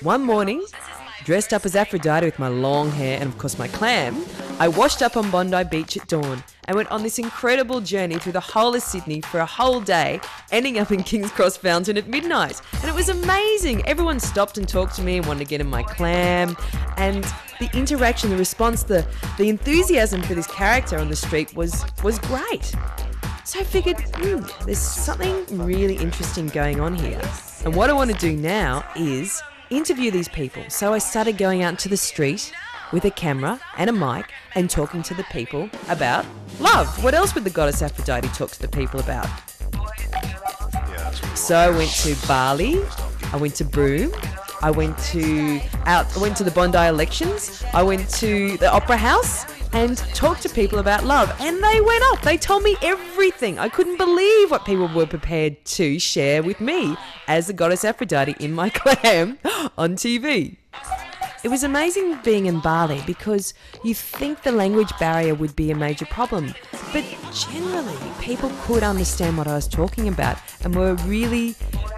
One morning, dressed up as Aphrodite with my long hair and of course my clam, I washed up on Bondi Beach at dawn and went on this incredible journey through the whole of Sydney for a whole day, ending up in King's Cross Fountain at midnight. And it was amazing. Everyone stopped and talked to me and wanted to get in my clam. And the interaction, the response, the enthusiasm for this character on the street was great. So I figured, there's something really interesting going on here. And what I want to do now is interview these people. So I started going out into the street with a camera and a mic and talking to the people about love. What else would the goddess Aphrodite talk to the people about? So I went to Bali, I went to Broome, I went to the Bondi elections, I went to the Opera House and talked to people about love. And they went off. They told me everything. I couldn't believe what people were prepared to share with me as the goddess Aphrodite in my clam on TV. It was amazing being in Bali because you think the language barrier would be a major problem, but generally people could understand what I was talking about and were really,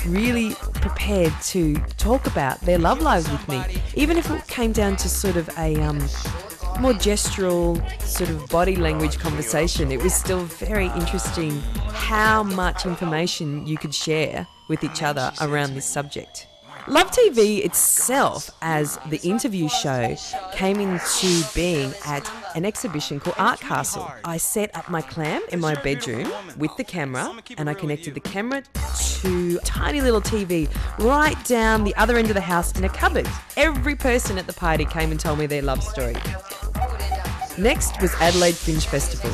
really prepared to talk about their love lives with me, even if it came down to sort of a more gestural sort of body language conversation. It was still very interesting how much information you could share with each other around this subject. Love TV itself, as the interview show, came into being at an exhibition called Art Castle. I set up my clam in my bedroom with the camera and I connected the camera to a tiny little TV right down the other end of the house in a cupboard. Every person at the party came and told me their love story. Next was Adelaide Fringe Festival.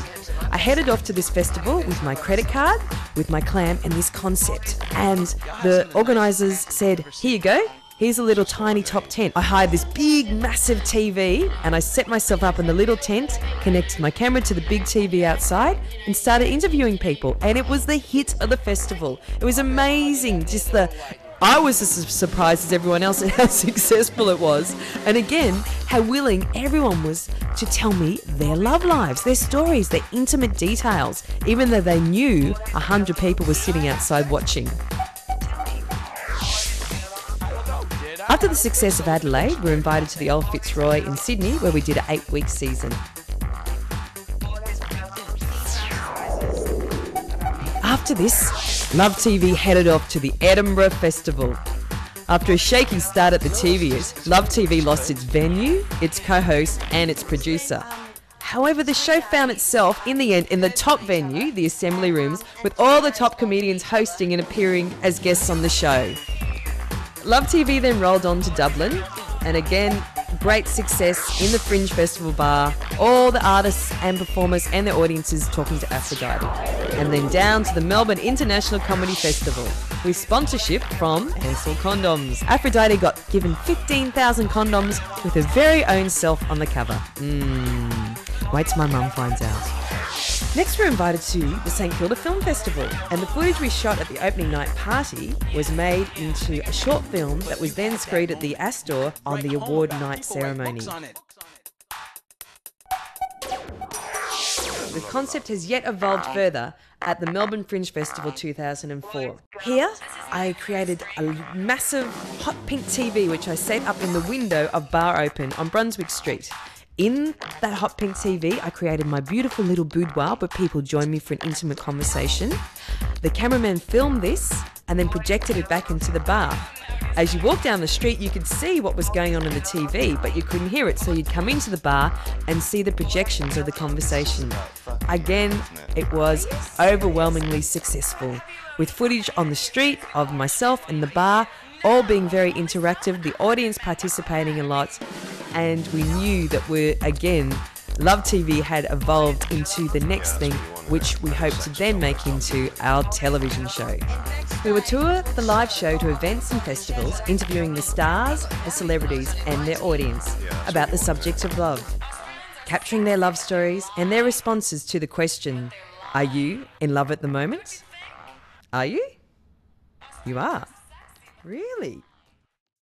I headed off to this festival with my credit card, with my clam and this concept. And the organisers said, here you go, here's a little tiny top tent. I hired this big, massive TV and I set myself up in the little tent, connected my camera to the big TV outside and started interviewing people. And it was the hit of the festival. It was amazing, I was as surprised as everyone else at how successful it was. And again, how willing everyone was to tell me their love lives, their stories, their intimate details, even though they knew 100 people were sitting outside watching. After the success of Adelaide, we were invited to the Old Fitzroy in Sydney, where we did an 8-week season. After this, Love TV headed off to the Edinburgh Festival. After a shaky start at the TVs, Love TV lost its venue, its co-host and its producer. However, the show found itself, in the end, in the top venue, the Assembly Rooms, with all the top comedians hosting and appearing as guests on the show. Love TV then rolled on to Dublin, and again, great success in the Fringe Festival bar, all the artists and performers and their audiences talking to Aphrodite. And then down to the Melbourne International Comedy Festival with sponsorship from Ansel Condoms. Aphrodite got given 15,000 condoms with her very own self on the cover. Wait till my mum finds out. Next, we're invited to the St Kilda Film Festival, and the footage we shot at the opening night party was made into a short film that was then screened at the Astor on the award night ceremony. The concept has yet evolved further at the Melbourne Fringe Festival 2004. Here, I created a massive hot pink TV which I set up in the window of Bar Open on Brunswick Street. In that hot pink TV, I created my beautiful little boudoir where people joined me for an intimate conversation. The cameraman filmed this and then projected it back into the bar. As you walked down the street, you could see what was going on in the TV, but you couldn't hear it, so you'd come into the bar and see the projections of the conversation. Again, it was overwhelmingly successful, with footage on the street of myself and the bar, all being very interactive, the audience participating a lot, and we knew that Love TV had evolved into the next thing, which we hope to then make into our television show. We will tour the live show to events and festivals, interviewing the stars, the celebrities and their audience about the subject of love, capturing their love stories and their responses to the question, are you in love at the moment? Are you? You are. Really?